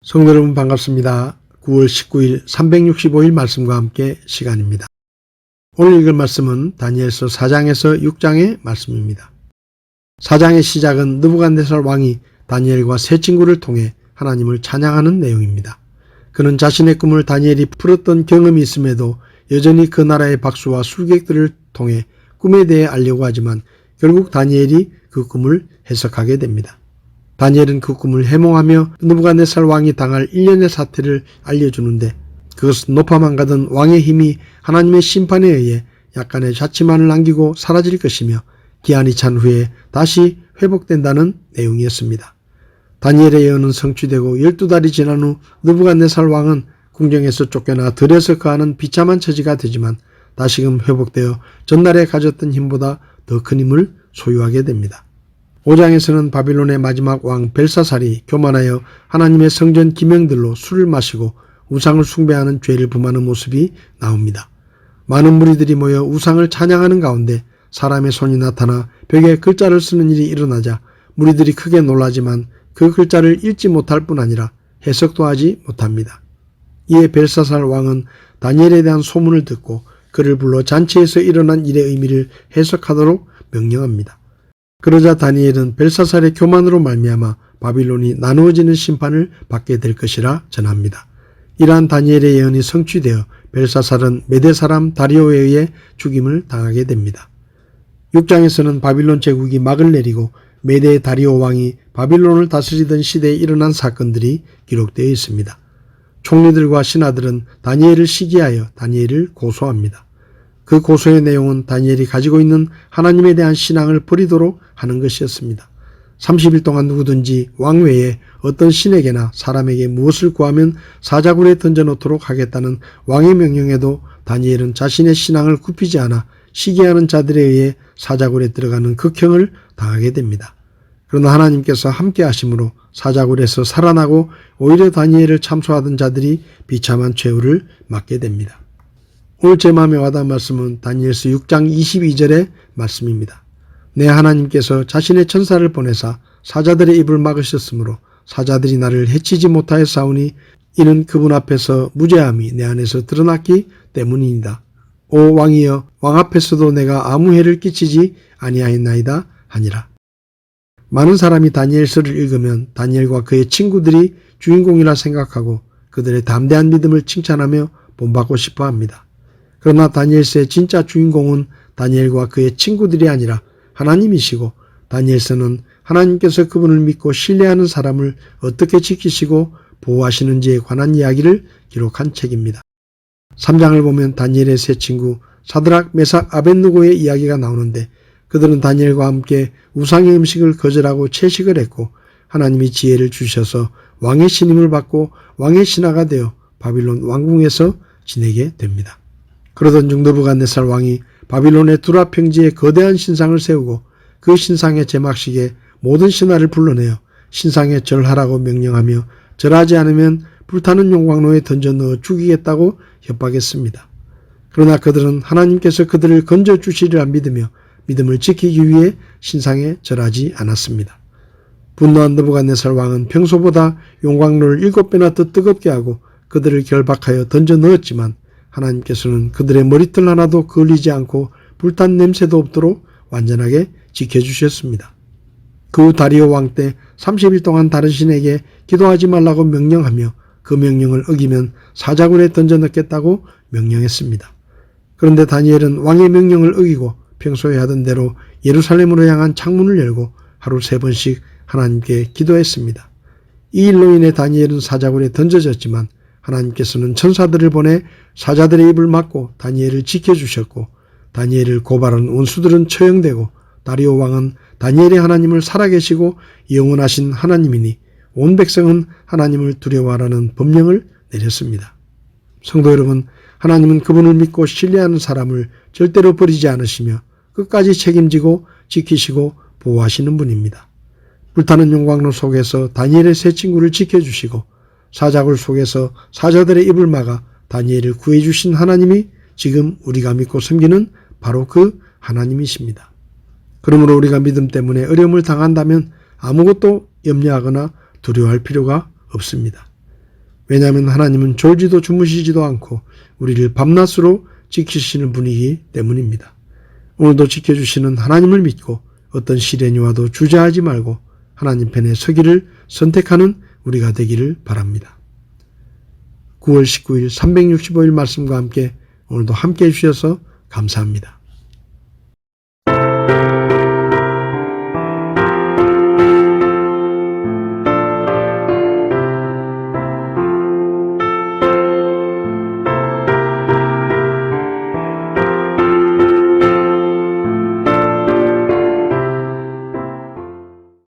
성도 여러분 반갑습니다. 9월 19일 365일 말씀과 함께 시간입니다. 오늘 읽을 말씀은 다니엘서 4장에서 6장의 말씀입니다. 4장의 시작은 느부갓네살 왕이 다니엘과 세 친구를 통해 하나님을 찬양하는 내용입니다. 그는 자신의 꿈을 다니엘이 풀었던 경험이 있음에도 여전히 그 나라의 박수와 술객들을 통해 꿈에 대해 알려고 하지만 결국 다니엘이 그 꿈을 해석하게 됩니다. 다니엘은 그 꿈을 해몽하며 느부갓네살 왕이 당할 일련의 사태를 알려주는데 그것은 높아만 가던 왕의 힘이 하나님의 심판에 의해 약간의 자취만을 남기고 사라질 것이며 기한이 찬 후에 다시 회복된다는 내용이었습니다. 다니엘의 예언은 성취되고 12달이 지난 후 느부갓네살 왕은 궁정에서 쫓겨나 들에서 거하는 비참한 처지가 되지만 다시금 회복되어 전날에 가졌던 힘보다 더 큰 힘을 소유하게 됩니다. 5장에서는 바빌론의 마지막 왕 벨사살이 교만하여 하나님의 성전 기명들로 술을 마시고 우상을 숭배하는 죄를 범하는 모습이 나옵니다. 많은 무리들이 모여 우상을 찬양하는 가운데 사람의 손이 나타나 벽에 글자를 쓰는 일이 일어나자 무리들이 크게 놀라지만 그 글자를 읽지 못할 뿐 아니라 해석도 하지 못합니다. 이에 벨사살 왕은 다니엘에 대한 소문을 듣고 그를 불러 잔치에서 일어난 일의 의미를 해석하도록 명령합니다. 그러자 다니엘은 벨사살의 교만으로 말미암아 바빌론이 나누어지는 심판을 받게 될 것이라 전합니다. 이러한 다니엘의 예언이 성취되어 벨사살은 메대 사람 다리오에 의해 죽임을 당하게 됩니다. 6장에서는 바빌론 제국이 막을 내리고 메대 다리오 왕이 바빌론을 다스리던 시대에 일어난 사건들이 기록되어 있습니다. 총리들과 신하들은 다니엘을 시기하여 다니엘을 고소합니다. 그 고소의 내용은 다니엘이 가지고 있는 하나님에 대한 신앙을 버리도록 하는 것이었습니다. 30일 동안 누구든지 왕 외에 어떤 신에게나 사람에게 무엇을 구하면 사자굴에 던져놓도록 하겠다는 왕의 명령에도 다니엘은 자신의 신앙을 굽히지 않아 시기하는 자들에 의해 사자굴에 들어가는 극형을 당하게 됩니다. 그러나 하나님께서 함께 하심으로 사자굴에서 살아나고 오히려 다니엘을 참소하던 자들이 비참한 최후를 맞게 됩니다. 오늘 제 마음에 와닿은 말씀은 다니엘서 6장 22절의 말씀입니다. 내 하나님께서 자신의 천사를 보내사 사자들의 입을 막으셨으므로 사자들이 나를 해치지 못하여 싸우니 이는 그분 앞에서 무죄함이 내 안에서 드러났기 때문이니이다. 오 왕이여 왕 앞에서도 내가 아무 해를 끼치지 아니하였나이다 하니라. 많은 사람이 다니엘서를 읽으면 다니엘과 그의 친구들이 주인공이라 생각하고 그들의 담대한 믿음을 칭찬하며 본받고 싶어 합니다. 그러나 다니엘서의 진짜 주인공은 다니엘과 그의 친구들이 아니라 하나님이시고 다니엘서는 하나님께서 그분을 믿고 신뢰하는 사람을 어떻게 지키시고 보호하시는지에 관한 이야기를 기록한 책입니다. 3장을 보면 다니엘의 세 친구 사드락, 메삭, 아벳느고의 이야기가 나오는데 그들은 다니엘과 함께 우상의 음식을 거절하고 채식을 했고 하나님이 지혜를 주셔서 왕의 신임을 받고 왕의 신하가 되어 바빌론 왕궁에서 지내게 됩니다. 그러던 중 느부갓네살 왕이 바빌론의 두라 평지에 거대한 신상을 세우고 그 신상의 제막식에 모든 신하를 불러내어 신상에 절하라고 명령하며 절하지 않으면 불타는 용광로에 던져 넣어 죽이겠다고 협박했습니다. 그러나 그들은 하나님께서 그들을 건져주시리라 믿으며 믿음을 지키기 위해 신상에 절하지 않았습니다. 분노한 느부갓네살 왕은 평소보다 용광로를 7배나 더 뜨겁게 하고 그들을 결박하여 던져 넣었지만 하나님께서는 그들의 머리털 하나도 걸리지 않고 불탄 냄새도 없도록 완전하게 지켜주셨습니다. 그 후 다리오 왕 때 30일 동안 다른 신에게 기도하지 말라고 명령하며 그 명령을 어기면 사자굴에 던져 넣겠다고 명령했습니다. 그런데 다니엘은 왕의 명령을 어기고 평소에 하던 대로 예루살렘으로 향한 창문을 열고 하루 3번씩 하나님께 기도했습니다. 이 일로 인해 다니엘은 사자굴에 던져졌지만 하나님께서는 천사들을 보내 사자들의 입을 막고 다니엘을 지켜주셨고 다니엘을 고발한 원수들은 처형되고 다리오 왕은 다니엘의 하나님을 살아계시고 영원하신 하나님이니 온 백성은 하나님을 두려워하라는 법령을 내렸습니다. 성도 여러분, 하나님은 그분을 믿고 신뢰하는 사람을 절대로 버리지 않으시며 끝까지 책임지고 지키시고 보호하시는 분입니다. 불타는 용광로 속에서 다니엘의 세 친구를 지켜주시고 사자굴 속에서 사자들의 입을 막아 다니엘을 구해주신 하나님이 지금 우리가 믿고 섬기는 바로 그 하나님이십니다. 그러므로 우리가 믿음 때문에 어려움을 당한다면 아무것도 염려하거나 두려워할 필요가 없습니다. 왜냐하면 하나님은 졸지도 주무시지도 않고 우리를 밤낮으로 지키시는 분이기 때문입니다. 오늘도 지켜주시는 하나님을 믿고 어떤 시련이 와도 주저하지 말고 하나님 편에 서기를 선택하는 우리가 되기를 바랍니다. 9월 19일 365일 말씀과 함께 오늘도 함께 해주셔서 감사합니다.